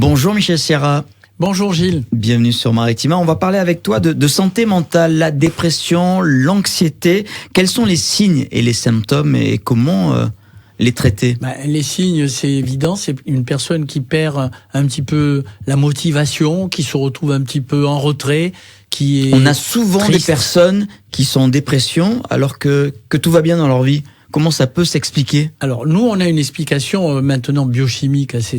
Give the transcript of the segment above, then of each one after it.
Bonjour Michel Sierra. Bonjour Gilles. Bienvenue sur Maritima. On va parler avec toi de santé mentale, la dépression, l'anxiété. Quels sont les signes et les symptômes et comment les traiter? Les signes, c'est évident. C'est une personne qui perd un petit peu la motivation, qui se retrouve un petit peu en retrait, qui est On a souvent triste. des personnes qui sont en dépression alors que tout va bien dans leur vie. Comment ça peut s'expliquer? Alors nous, on a une explication maintenant biochimique assez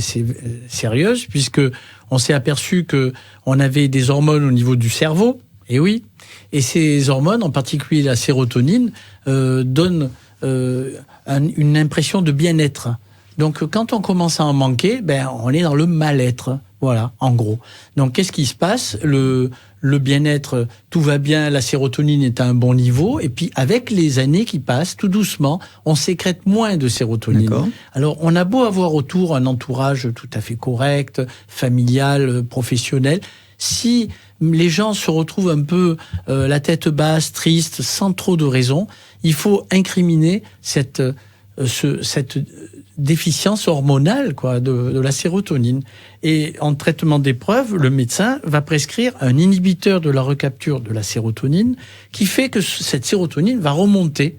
sérieuse, puisque on s'est aperçu que on avait des hormones au niveau du cerveau. Et oui. Et ces hormones, en particulier la sérotonine, donnent une impression de bien-être. Donc, quand on commence à en manquer, on est dans le mal-être. Voilà, en gros. Donc, qu'est-ce qui se passe? Le bien-être, tout va bien, la sérotonine est à un bon niveau. Et puis, avec les années qui passent, tout doucement, on sécrète moins de sérotonine. D'accord. Alors, on a beau avoir autour un entourage tout à fait correct, familial, professionnel. Si les gens se retrouvent un peu la tête basse, triste, sans trop de raison, il faut incriminer cette déficience hormonale de la sérotonine. Et en traitement d'épreuve, le médecin va prescrire un inhibiteur de la recapture de la sérotonine qui fait que cette sérotonine va remonter.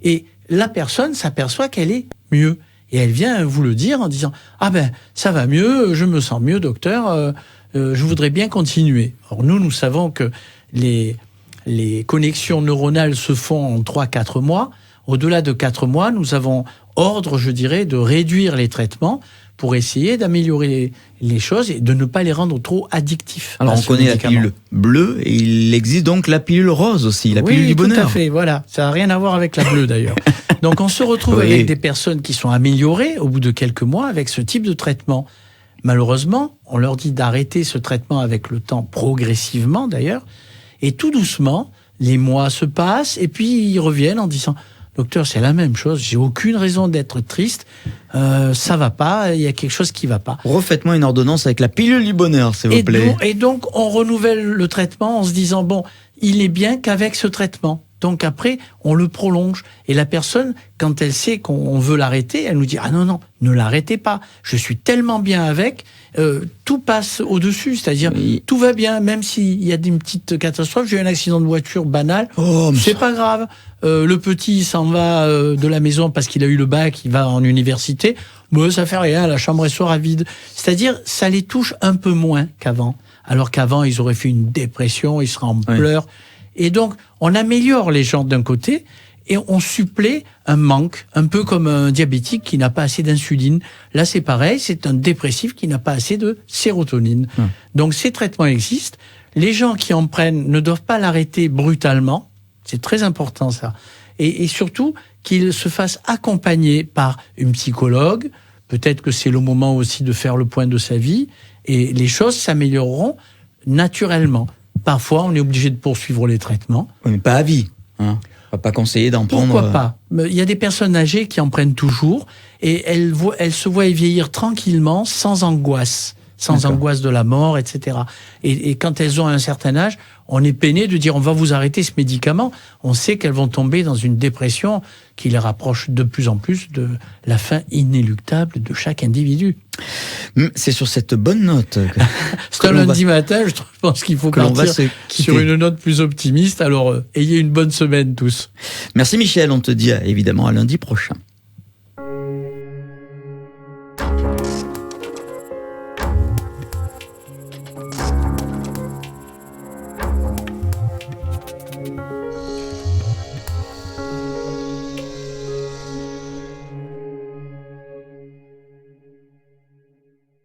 Et la personne s'aperçoit qu'elle est mieux. Et elle vient vous le dire en disant « Ah ça va mieux, je me sens mieux, docteur, je voudrais bien continuer. » Or, nous savons que les connexions neuronales se font en 3-4 mois. Au-delà de 4 mois, nous avons ordre, je dirais, de réduire les traitements pour essayer d'améliorer les choses et de ne pas les rendre trop addictifs. Alors, on connaît la pilule bleue et il existe donc la pilule rose aussi, la pilule du bonheur. Oui, tout à fait, voilà. Ça n'a rien à voir avec la bleue d'ailleurs. Donc, on se retrouve avec des personnes qui sont améliorées au bout de quelques mois avec ce type de traitement. Malheureusement, on leur dit d'arrêter ce traitement avec le temps, progressivement d'ailleurs, et tout doucement, les mois se passent et puis ils reviennent en disant « Docteur, c'est la même chose, j'ai aucune raison d'être triste, ça va pas, il y a quelque chose qui va pas. » Refaites-moi une ordonnance avec la pilule du bonheur, s'il vous plaît. Et donc, on renouvelle le traitement en se disant « Bon, il est bien qu'avec ce traitement. » Donc après, on le prolonge. Et la personne, quand elle sait qu'on veut l'arrêter, elle nous dit « Ah non, ne l'arrêtez pas. Je suis tellement bien avec. » Tout passe au-dessus. C'est-à-dire, tout va bien. Même s'il y a une petite catastrophe, j'ai eu un accident de voiture banal. C'est pas grave. Le petit s'en va de la maison parce qu'il a eu le bac, il va en université. Mais ça fait rien, la chambre sera vide. C'est-à-dire, ça les touche un peu moins qu'avant. Alors qu'avant, ils auraient fait une dépression, ils seraient en pleurs. Et donc, on améliore les gens d'un côté et on supplée un manque, un peu comme un diabétique qui n'a pas assez d'insuline. Là, c'est pareil, c'est un dépressif qui n'a pas assez de sérotonine. Donc, ces traitements existent. Les gens qui en prennent ne doivent pas l'arrêter brutalement. C'est très important, ça. Et surtout, qu'ils se fassent accompagner par une psychologue. Peut-être que c'est le moment aussi de faire le point de sa vie. Et les choses s'amélioreront naturellement. Parfois, on est obligé de poursuivre les traitements. Oui, mais pas à vie. On va pas conseiller d'en prendre. Pourquoi pas? Il y a des personnes âgées qui en prennent toujours et elles se voient vieillir tranquillement, sans angoisse. Sans angoisse de la mort, etc. Et quand elles ont un certain âge, on est peiné de dire on va vous arrêter ce médicament. On sait qu'elles vont tomber dans une dépression qui les rapproche de plus en plus de la fin inéluctable de chaque individu. C'est sur cette bonne note. C'est un lundi matin, je pense qu'il faut partir sur une note plus optimiste. Alors, ayez une bonne semaine tous. Merci Michel, on te dit évidemment à lundi prochain.